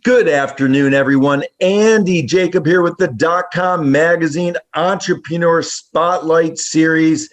Good afternoon, everyone. Andy Jacob here with the DotCom Magazine Entrepreneur Spotlight Series.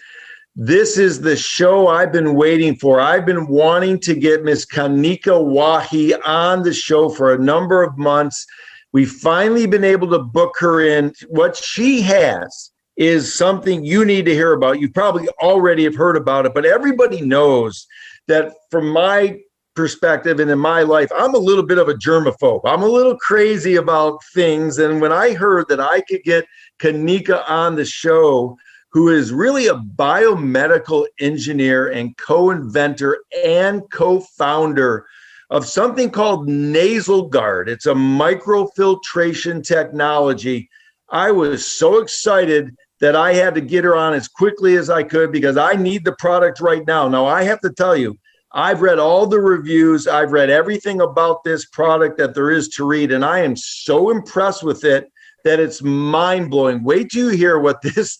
This is the show I've been waiting for. I've been wanting to get Miss Kanika Wahi on the show for a number of months. We've finally been able to book her in. What she has is something you need to hear about. You probably already have heard about it, but everybody knows that from my perspective and in my life, I'm a little bit of a germaphobe. I'm a little crazy about things. And when I heard that I could get Kanika on the show, who is really a biomedical engineer and co-inventor and co-founder of something called NasalGuard. It's a microfiltration technology. I was so excited that I had to get her on as quickly as I could because I need the product right now. Now, I have to tell you, I've read all the reviews. I've read everything about this product that there is to read, and I am so impressed with it that it's mind-blowing. Wait till you hear what this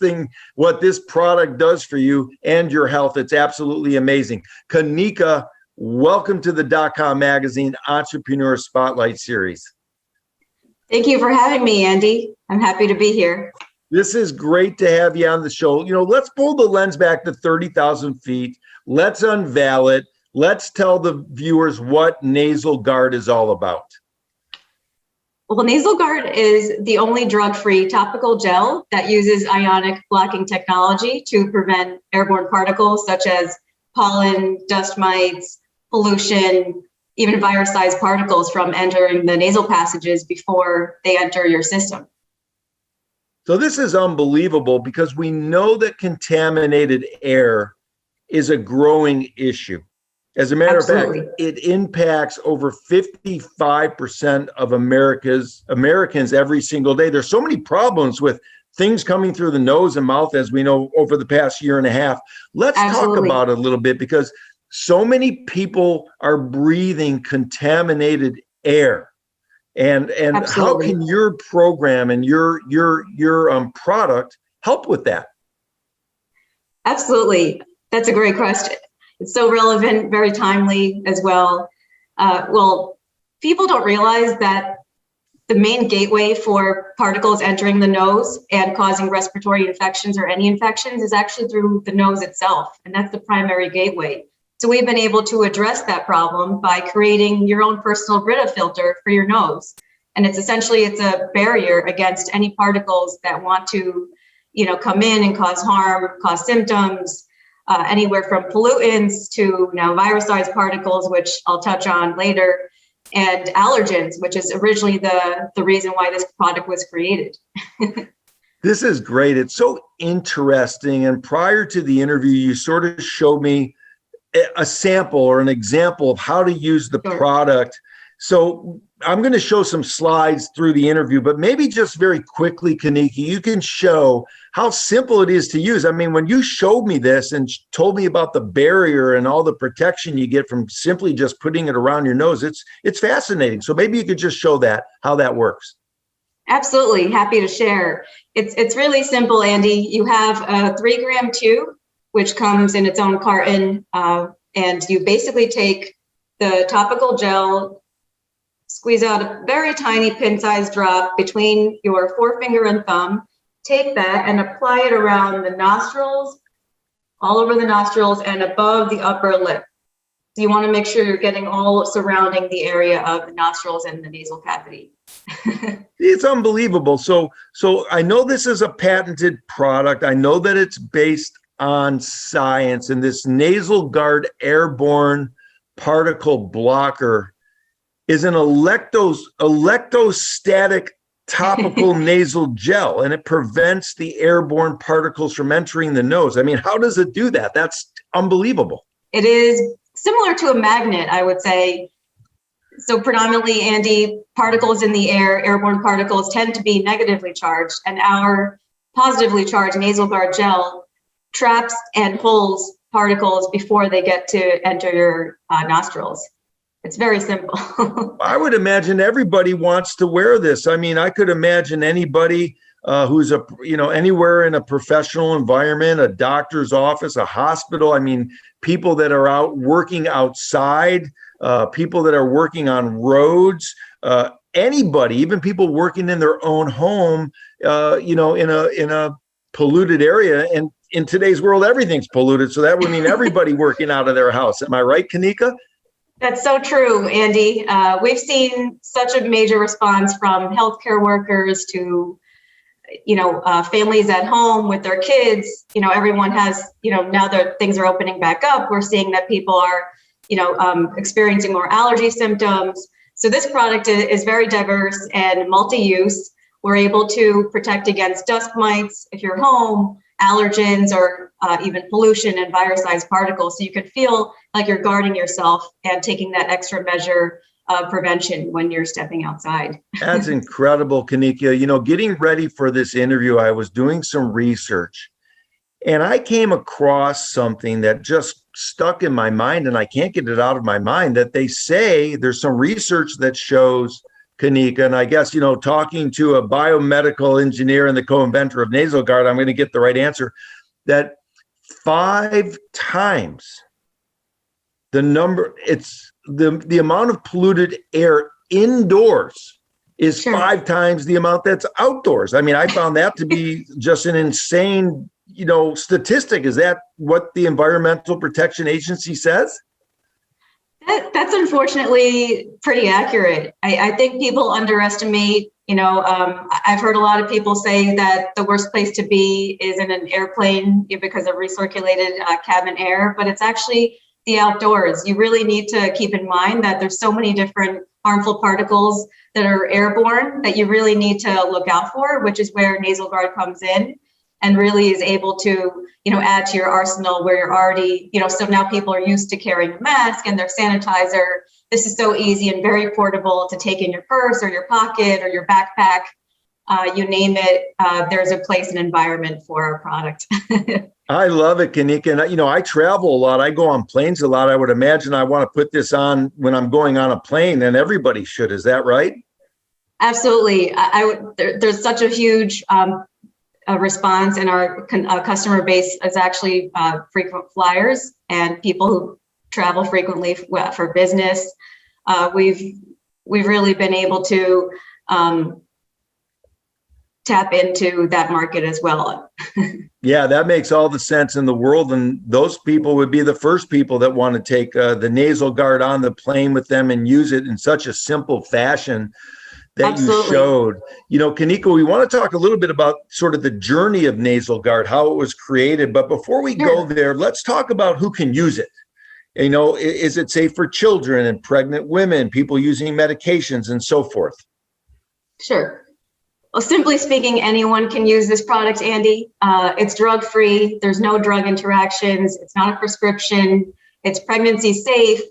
product does for you and your health. It's absolutely amazing. Kanika, welcome to the DotCom Magazine Entrepreneur Spotlight Series. Thank you for having me, Andy. I'm happy to be here. This is great to have you on the show. You know, let's pull the lens back to 30,000 feet. Let's unveil it. Let's tell the viewers what NasalGuard is all about. Well, NasalGuard is the only drug-free topical gel that uses ionic blocking technology to prevent airborne particles such as pollen, dust mites, pollution, even virus-sized particles from entering the nasal passages before they enter your system. So this is unbelievable because we know that contaminated air is a growing issue. As a matter Absolutely. of fact, it impacts over 55% of Americans every single day. There's so many problems with things coming through the nose and mouth, as we know, over the past year and a half. Let's Absolutely. talk about it a little bit because so many people are breathing contaminated air. And how can your program and your product help with that? Absolutely. That's a great question. It's so relevant, very timely as well. Well, people don't realize that the main gateway for particles entering the nose and causing respiratory infections or any infections is actually through the nose itself. And that's the primary gateway. So we've been able to address that problem by creating your own personal Brita filter for your nose. And it's a barrier against any particles that want to, come in and cause harm, cause symptoms, anywhere from pollutants to now virus-sized particles, which I'll touch on later, and allergens, which is originally the reason why this product was created. This is great. It's so interesting. And prior to the interview, you sort of showed me a sample or an example of how to use the product. So I'm going to show some slides through the interview, but maybe just very quickly, Kanika, you can show how simple it is to use. I mean, when you showed me this and told me about the barrier and all the protection you get from simply just putting it around your nose, it's fascinating. So maybe you could just show how that works. Absolutely. Happy to share. It's really simple, Andy. You have a 3-gram tube, which comes in its own carton, and you basically take the topical gel, squeeze out a very tiny pin-sized drop between your forefinger and thumb, take that and apply it around the nostrils, all over the nostrils and above the upper lip. So you want to make sure you're getting all surrounding the area of the nostrils and the nasal cavity. It's unbelievable. So I know this is a patented product. I know that it's based on science, and this NasalGuard Airborne Particle Blocker is an electrostatic topical nasal gel, and it prevents the airborne particles from entering the nose. I mean, how does it do that? That's unbelievable. It is similar to a magnet, I would say. So predominantly, Andy, particles in the air, airborne particles, tend to be negatively charged, and our positively charged NasalGuard gel traps and pulls particles before they get to enter your nostrils. It's very simple. I would imagine everybody wants to wear this. I mean, I could imagine anybody who's anywhere in a professional environment, a doctor's office, a hospital. I mean, people that are out working outside, people that are working on roads, anybody, even people working in their own home, in a polluted area. And in today's world, everything's polluted. So that would mean everybody working out of their house. Am I right, Kanika? That's so true, Andy. We've seen such a major response from healthcare workers to, families at home with their kids. Everyone has, now that things are opening back up, we're seeing that people are, experiencing more allergy symptoms. So this product is very diverse and multi-use. We're able to protect against dust mites if you're home, allergens, or even pollution and virus-sized particles. So you can feel like you're guarding yourself and taking that extra measure of prevention when you're stepping outside. That's incredible, Kanika. Getting ready for this interview, I was doing some research and I came across something that just stuck in my mind, and I can't get it out of my mind, that they say there's some research that shows, Kanika, and I guess, talking to a biomedical engineer and the co-inventor of NasalGuard, I'm going to get the right answer, that 5 times the number, it's the amount of polluted air indoors is Sure. 5 times the amount that's outdoors. I mean, I found that to be just an insane, statistic. Is that what the Environmental Protection Agency says? That's unfortunately pretty accurate. I think people underestimate, I've heard a lot of people say that the worst place to be is in an airplane because of recirculated cabin air, but it's actually the outdoors. You really need to keep in mind that there's so many different harmful particles that are airborne that you really need to look out for, which is where NasalGuard comes in and really is able to, add to your arsenal where you're already, so now people are used to carrying a mask and their sanitizer. This is so easy and very portable to take in your purse or your pocket or your backpack. You name it, there's a place and environment for our product. I love it, Kanika. And, I travel a lot. I go on planes a lot. I would imagine I want to put this on when I'm going on a plane, and everybody should. Is that right? Absolutely. There's such a huge response, and our customer base is actually frequent flyers and people who travel frequently for business. We've really been able to tap into that market as well. Yeah, that makes all the sense in the world. And those people would be the first people that want to take the NasalGuard on the plane with them and use it in such a simple fashion that Absolutely. You showed. Kanika, we want to talk a little bit about sort of the journey of NasalGuard, how it was created. But before we go there, let's talk about who can use it. Is it safe for children and pregnant women, people using medications and so forth? Sure. Well, simply speaking, anyone can use this product, Andy. It's drug-free. There's no drug interactions. It's not a prescription. It's pregnancy safe.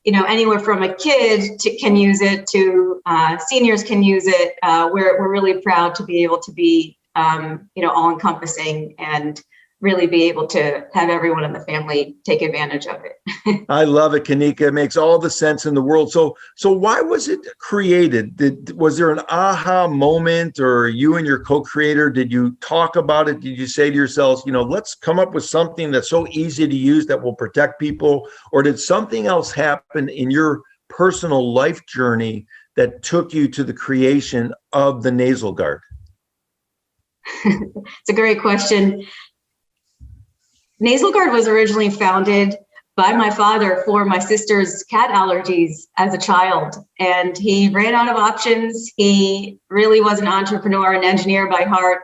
Anywhere from a kid can use it to seniors can use it. We're really proud to be able to be, all-encompassing and really be able to have everyone in the family take advantage of it. I love it, Kanika. It makes all the sense in the world. So why was it created? Was there an aha moment, or you and your co-creator, did you talk about it? Did you say to yourselves, let's come up with something that's so easy to use that will protect people? Or did something else happen in your personal life journey that took you to the creation of the NasalGuard? It's a great question. NasalGuard was originally founded by my father for my sister's cat allergies as a child, and he ran out of options. He really was an entrepreneur and engineer by heart.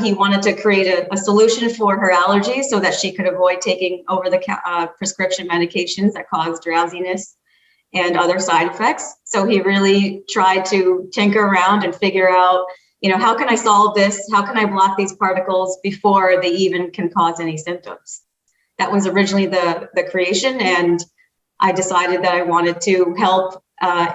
He wanted to create a solution for her allergies so that she could avoid taking over-the prescription medications that cause drowsiness and other side effects. So he really tried to tinker around and figure out, how can I solve this? How can I block these particles before they even can cause any symptoms? That was originally the creation, and I decided that I wanted to help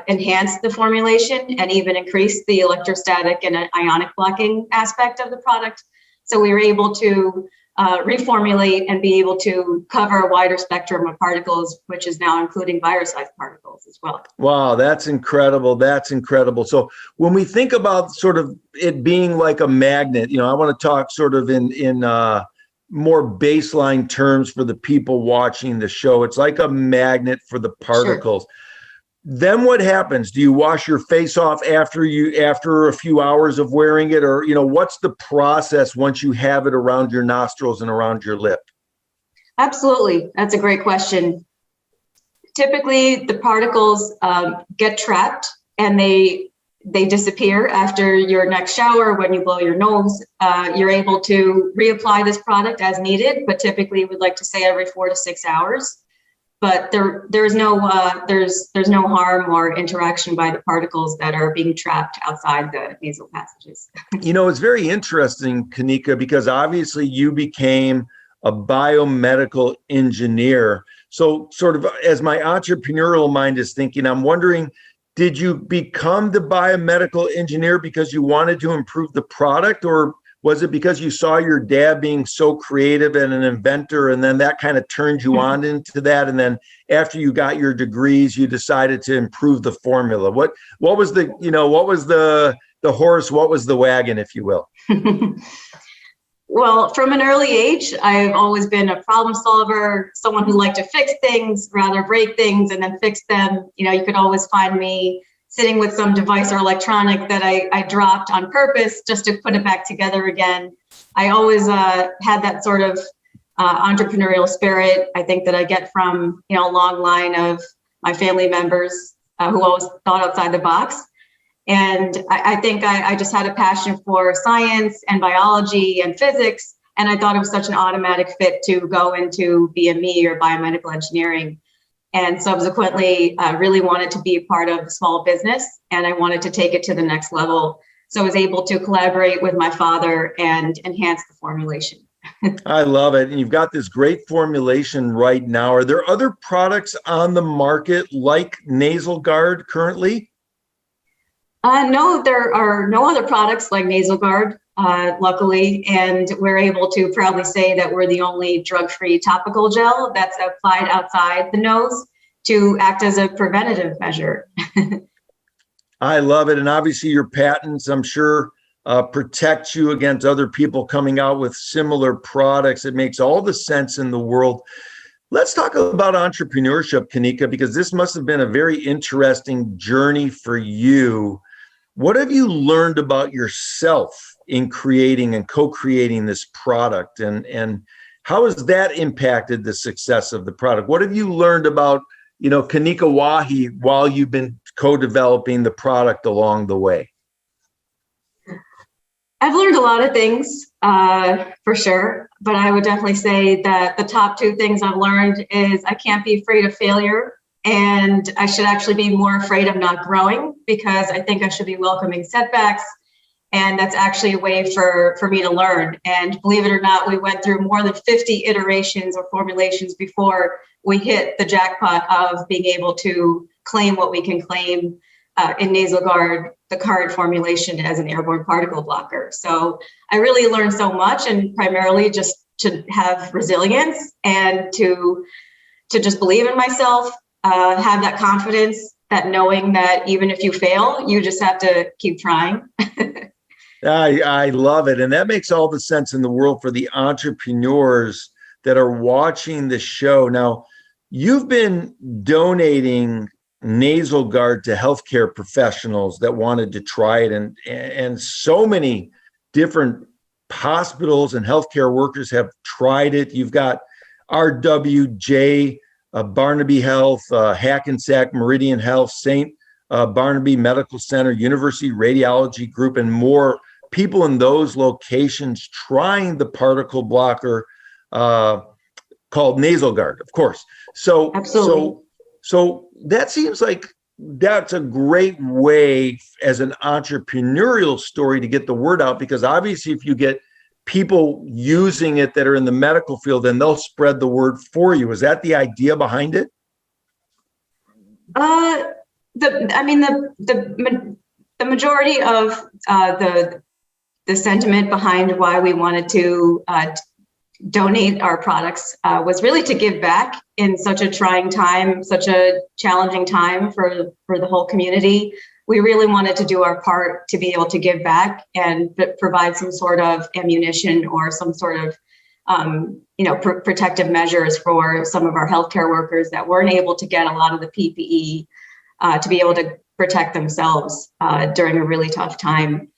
enhance the formulation and even increase the electrostatic and ionic blocking aspect of the product. So we were able to reformulate and be able to cover a wider spectrum of particles, which is now including virus-sized particles as well. Wow, that's incredible. That's incredible. So when we think about sort of it being like a magnet, I want to talk sort of in more baseline terms for the people watching the show. It's like a magnet for the particles. Sure. Then what happens? Do you wash your face off after a few hours of wearing it, or what's the process once you have it around your nostrils and around your lip? Absolutely, that's a great question. Typically, the particles get trapped and they disappear after your next shower. When you blow your nose, you're able to reapply this product as needed, but typically we'd like to say every 4 to 6 hours. But there's no harm or interaction by the particles that are being trapped outside the nasal passages. It's very interesting, Kanika, because obviously you became a biomedical engineer. So sort of as my entrepreneurial mind is thinking, I'm wondering, did you become the biomedical engineer because you wanted to improve the product, or was it because you saw your dad being so creative and an inventor, and then that kind of turned you on into that? And then after you got your degrees, you decided to improve the formula. What was the horse? What was the wagon, if you will? Well, from an early age, I've always been a problem solver, someone who liked to fix things, rather break things and then fix them. You could always find me sitting with some device or electronic that I dropped on purpose just to put it back together again. I always had that sort of entrepreneurial spirit. I think that I get from a long line of my family members who always thought outside the box. And I think I just had a passion for science and biology and physics. And I thought it was such an automatic fit to go into BME or biomedical engineering. And subsequently, I really wanted to be a part of small business, and I wanted to take it to the next level. So I was able to collaborate with my father and enhance the formulation. I love it. And you've got this great formulation right now. Are there other products on the market like NasalGuard currently? No, there are no other products like NasalGuard, luckily, and we're able to proudly say that we're the only drug-free topical gel that's applied outside the nose to act as a preventative measure. I love it. And obviously your patents, I'm sure, protect you against other people coming out with similar products. It makes all the sense in the world. Let's talk about entrepreneurship, Kanika, because this must have been a very interesting journey for you. What have you learned about yourself in creating and co-creating this product? And how has that impacted the success of the product? What have you learned about, Kanika Wahi while you've been co-developing the product along the way? I've learned a lot of things, for sure, but I would definitely say that the top 2 things I've learned is I can't be afraid of failure, and I should actually be more afraid of not growing, because I think I should be welcoming setbacks, and that's actually a way for me to learn. And believe it or not, we went through more than 50 iterations or formulations before we hit the jackpot of being able to claim what we can claim in NasalGuard, the current formulation as an airborne particle blocker. So I really learned so much, and primarily just to have resilience and to just believe in myself, have that confidence, that knowing that even if you fail, you just have to keep trying. I love it. And that makes all the sense in the world for the entrepreneurs that are watching the show. Now, you've been donating NasalGuard to healthcare professionals that wanted to try it, and so many different hospitals and healthcare workers have tried it. You've got RWJ, Barnaby Health, Hackensack Meridian Health, St. Barnaby Medical Center, University Radiology Group, and more people in those locations trying the particle blocker called NasalGuard, of course. So, absolutely. So that seems like that's a great way as an entrepreneurial story to get the word out, because obviously if you get people using it that are in the medical field, then they'll spread the word for you. Is that the idea behind it? The majority of the sentiment behind why we wanted to donate our products was really to give back in such a trying time, such a challenging time for the whole community. We really wanted to do our part to be able to give back and provide some sort of ammunition or some sort of protective measures for some of our healthcare workers that weren't able to get a lot of the PPE to be able to protect themselves during a really tough time.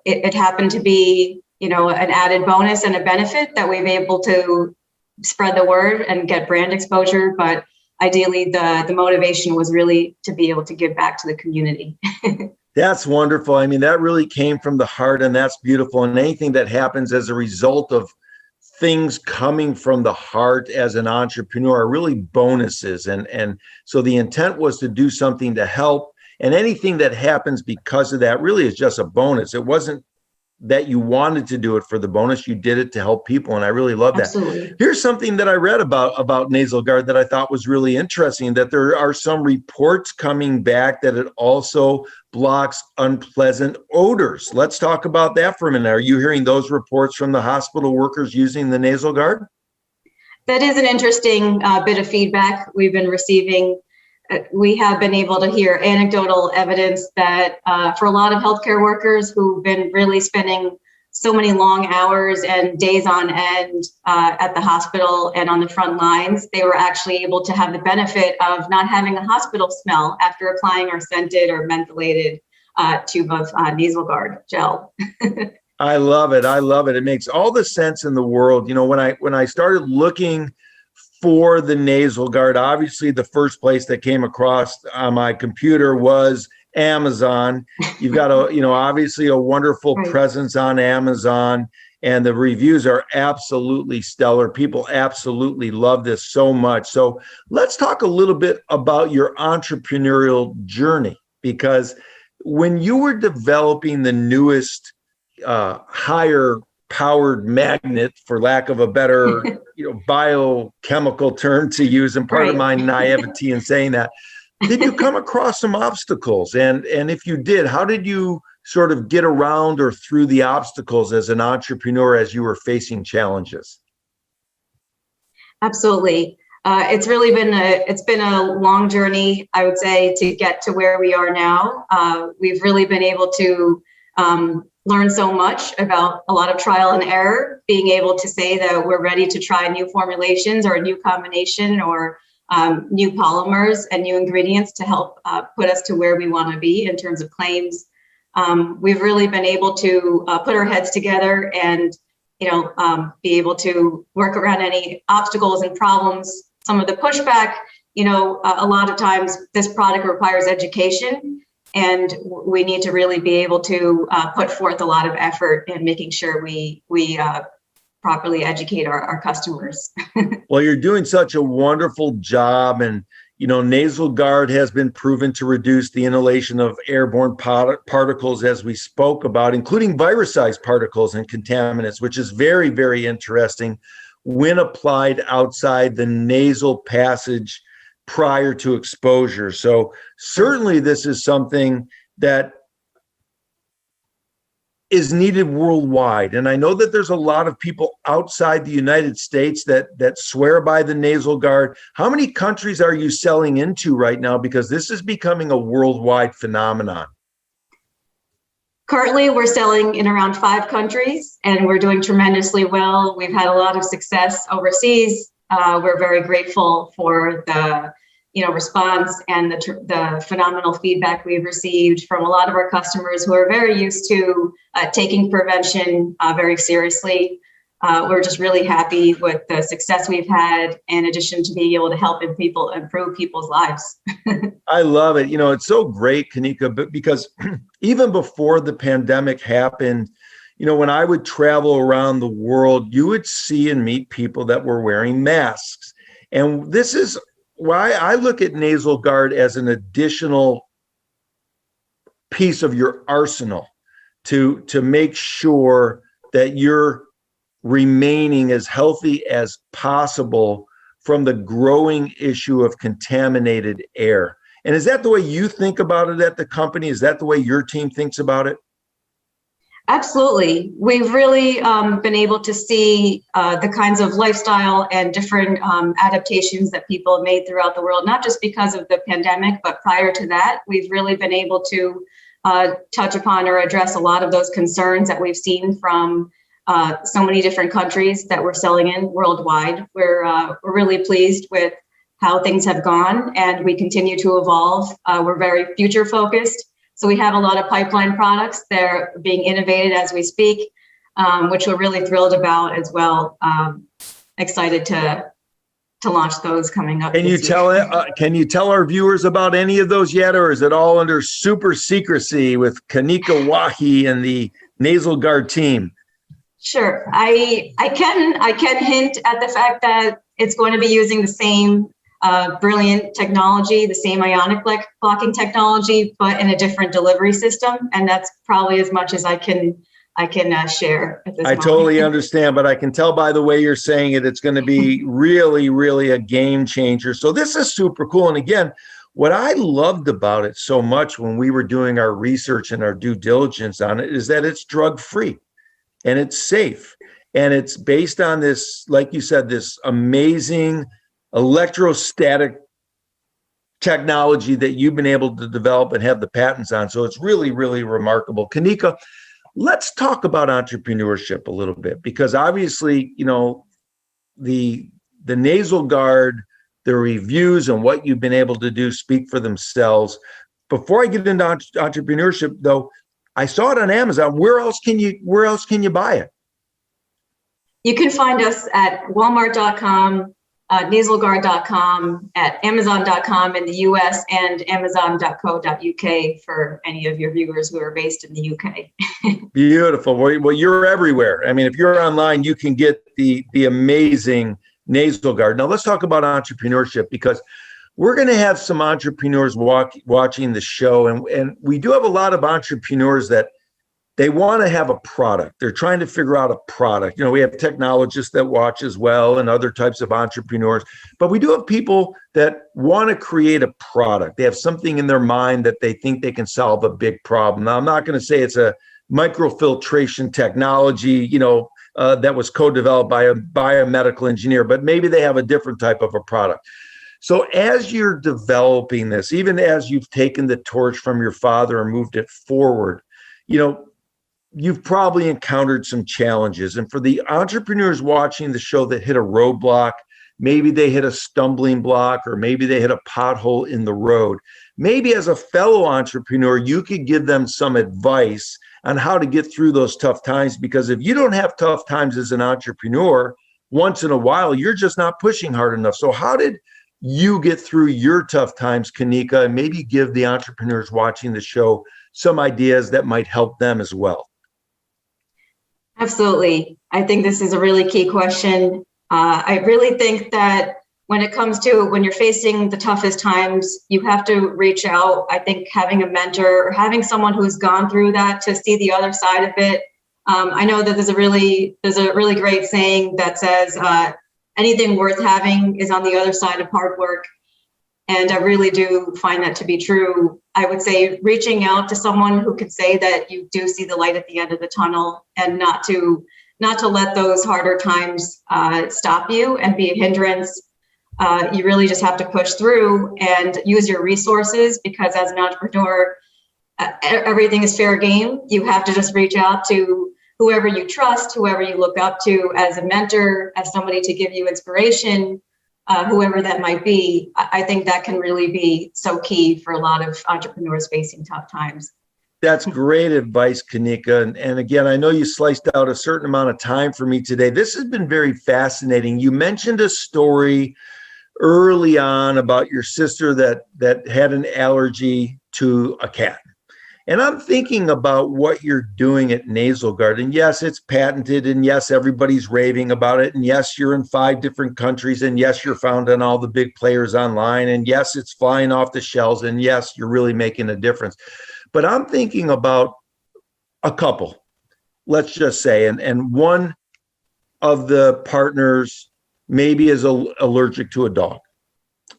It happened to be, an added bonus and a benefit that we've been able to spread the word and get brand exposure. But ideally, the motivation was really to be able to give back to the community. That's wonderful. I mean, that really came from the heart, and that's beautiful. And anything that happens as a result of things coming from the heart as an entrepreneur are really bonuses. And so the intent was to do something to help. And anything that happens because of that really is just a bonus. It wasn't that you wanted to do it for the bonus, you did it to help people. And I really love that. Absolutely. Here's something that I read about NasalGuard that I thought was really interesting, that there are some reports coming back that it also blocks unpleasant odors. Let's talk about that for a minute. Are you hearing those reports from the hospital workers using the NasalGuard? That is an interesting bit of feedback we've been receiving. We have been able to hear anecdotal evidence that for a lot of healthcare workers who've been really spending so many long hours and days on end at the hospital and on the front lines, they were actually able to have the benefit of not having a hospital smell after applying our scented or mentholated tube of NasalGuard gel. I love it. I love it. It makes all the sense in the world. When I started looking for the NasalGuard, obviously the first place that came across on my computer was Amazon. You've got obviously a wonderful presence on Amazon, and the reviews are absolutely stellar. People absolutely love this so much. So let's talk a little bit about your entrepreneurial journey, because when you were developing the newest higher powered magnet, for lack of a better biochemical term to use, and part of my naivety in saying that, did you come across some obstacles? And if you did, how did you sort of get around or through the obstacles as an entrepreneur as you were facing challenges? Absolutely. It's really been a long journey, I would say, to get to where we are now. We've really been able to learn so much about a lot of trial and error, being able to say that we're ready to try new formulations or a new combination or new polymers and new ingredients to help put us to where we want to be in terms of claims. We've really been able to put our heads together and be able to work around any obstacles and problems. Some of the pushback, a lot of times this product requires education, and we need to really be able to put forth a lot of effort in making sure we properly educate our customers. Well, you're doing such a wonderful job, and NasalGuard has been proven to reduce the inhalation of airborne particles, as we spoke about, including virus-sized particles and contaminants, which is very, very interesting when applied outside the nasal passage prior to exposure. So certainly this is something that is needed worldwide. And I know that there's a lot of people outside the United States that swear by the NasalGuard. How many countries are you selling into right now? Because this is becoming a worldwide phenomenon. Currently, we're selling in around 5 countries, and we're doing tremendously well. We've had a lot of success overseas. We're very grateful for the response and the phenomenal feedback we've received from a lot of our customers who are very used to taking prevention very seriously. We're just really happy with the success we've had, in addition to being able to help improve people's lives. I love it. It's so great, Kanika, but because even before the pandemic happened, when I would travel around the world, you would see and meet people that were wearing masks. And this is why I look at NasalGuard as an additional piece of your arsenal to make sure that you're remaining as healthy as possible from the growing issue of contaminated air. And is that the way you think about it at the company? Is that the way your team thinks about it? Absolutely. We've really been able to see the kinds of lifestyle and different adaptations that people have made throughout the world, not just because of the pandemic, but prior to that, we've really been able to touch upon or address a lot of those concerns that we've seen from so many different countries that we're selling in worldwide. We're really pleased with how things have gone, and we continue to evolve. We're very future focused. So we have a lot of pipeline products. They're being innovated as we speak, which we're really thrilled about as well. Excited to launch those coming up. Can you tell our viewers about any of those yet, or is it all under super secrecy with Kanika Wahi and the NasalGuard team? Sure, I can hint at the fact that it's going to be using the same brilliant technology, the same ionic blocking technology, but in a different delivery system, and that's probably as much as I can share at this moment. I totally understand, but I can tell by the way you're saying it, it's going to be really, really a game changer. So this is super cool. And again, what I loved about it so much when we were doing our research and our due diligence on it is that it's drug-free and it's safe. And it's based on this, like you said, this amazing electrostatic technology that you've been able to develop and have the patents on. So it's really, really remarkable. Kanika, let's talk about entrepreneurship a little bit, because obviously, you know, the NasalGuard, the reviews and what you've been able to do speak for themselves. Before I get into entrepreneurship, though, I saw it on Amazon. Where else can you buy it? You can find us at Walmart.com, NasalGuard.com, at Amazon.com in the US, and Amazon.co.uk for any of your viewers who are based in the UK. Beautiful. Well, you're everywhere. I mean, if you're online, you can get the amazing NasalGuard. Now, let's talk about entrepreneurship, because we're going to have some entrepreneurs watching the show, and we do have a lot of entrepreneurs that they want to have a product. They're trying to figure out a product. You know, we have technologists that watch as well and other types of entrepreneurs, but we do have people that want to create a product. They have something in their mind that they think they can solve a big problem. Now, I'm not going to say it's a microfiltration technology, you know, that was co-developed by a biomedical engineer, but maybe they have a different type of a product. So as you're developing this, even as you've taken the torch from your father and moved it forward, you know, you've probably encountered some challenges. And for the entrepreneurs watching the show that hit a roadblock, maybe they hit a stumbling block, or maybe they hit a pothole in the road, maybe as a fellow entrepreneur, you could give them some advice on how to get through those tough times. Because if you don't have tough times as an entrepreneur, once in a while, you're just not pushing hard enough. So how did you get through your tough times, Kanika, and maybe give the entrepreneurs watching the show some ideas that might help them as well? Absolutely. I think this is a really key question. I really think that when it comes to when you're facing the toughest times, you have to reach out. I think having a mentor or having someone who's gone through that to see the other side of it. I know that there's a really great saying that says, anything worth having is on the other side of hard work. And I really do find that to be true. I would say reaching out to someone who could say that you do see the light at the end of the tunnel, and not to let those harder times stop you and be a hindrance. You really just have to push through and use your resources, because as an entrepreneur, everything is fair game. You have to just reach out to whoever you trust, whoever you look up to as a mentor, as somebody to give you inspiration. Whoever that might be. I think that can really be so key for a lot of entrepreneurs facing tough times. That's great advice, Kanika. And again, I know you sliced out a certain amount of time for me today. This has been very fascinating. You mentioned a story early on about your sister that had an allergy to a cat. And I'm thinking about what you're doing at NasalGuard. And yes, it's patented. And yes, everybody's raving about it. And yes, you're in 5 different countries. And yes, you're found on all the big players online. And yes, it's flying off the shelves. And yes, you're really making a difference. But I'm thinking about a couple, let's just say, and one of the partners maybe is allergic to a dog.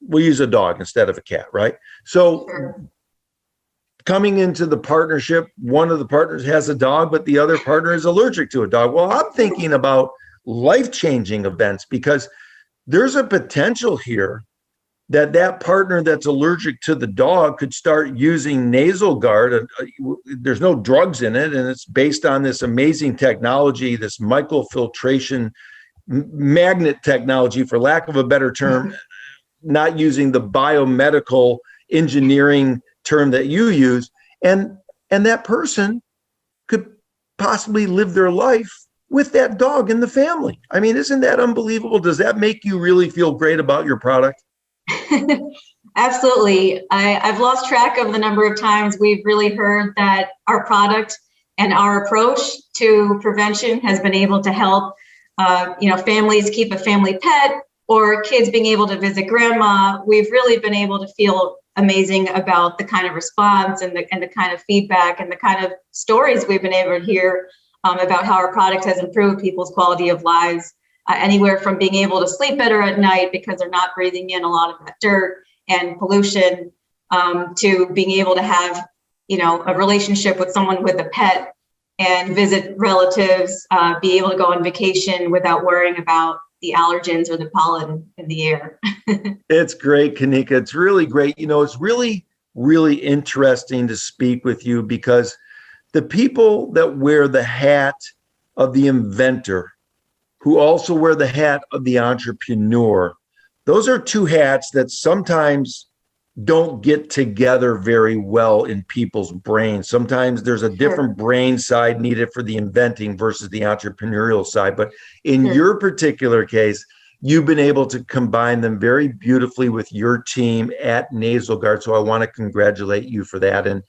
We'll use a dog instead of a cat, right? So coming into the partnership, one of the partners has a dog, but the other partner is allergic to a dog. Well, I'm thinking about life-changing events, because there's a potential here that partner that's allergic to the dog could start using NasalGuard. There's no drugs in it, and it's based on this amazing technology, this microfiltration magnet technology, for lack of a better term. not using the biomedical engineering term that you use, and that person could possibly live their life with that dog in the family. I mean, isn't that unbelievable? Does that make you really feel great about your product? Absolutely. I've lost track of the number of times we've really heard that our product and our approach to prevention has been able to help, families keep a family pet, or kids being able to visit grandma. We've really been able to feel amazing about the kind of response and the kind of feedback and the kind of stories we've been able to hear about how our product has improved people's quality of lives, anywhere from being able to sleep better at night because they're not breathing in a lot of that dirt and pollution, to being able to have, a relationship with someone with a pet and visit relatives, be able to go on vacation without worrying about the allergens or the pollen in the air. It's great, Kanika. It's really great. It's really, really interesting to speak with you, because the people that wear the hat of the inventor, who also wear the hat of the entrepreneur, those are two hats that sometimes don't get together very well in people's brains. Sometimes there's a different brain side needed for the inventing versus the entrepreneurial side. But in your particular case, you've been able to combine them very beautifully with your team at NasalGuard. So I want to congratulate you for that. And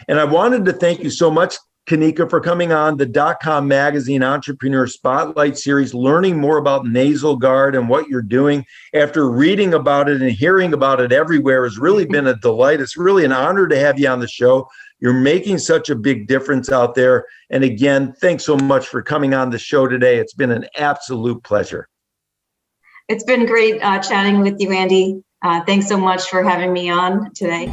I wanted to thank you so much, Kanika, for coming on the .com Magazine Entrepreneur Spotlight Series, learning more about NasalGuard and what you're doing. After reading about it and hearing about it everywhere has really been a delight. It's really an honor to have you on the show. You're making such a big difference out there. And again, thanks so much for coming on the show today. It's been an absolute pleasure. It's been great chatting with you, Andy. Thanks so much for having me on today.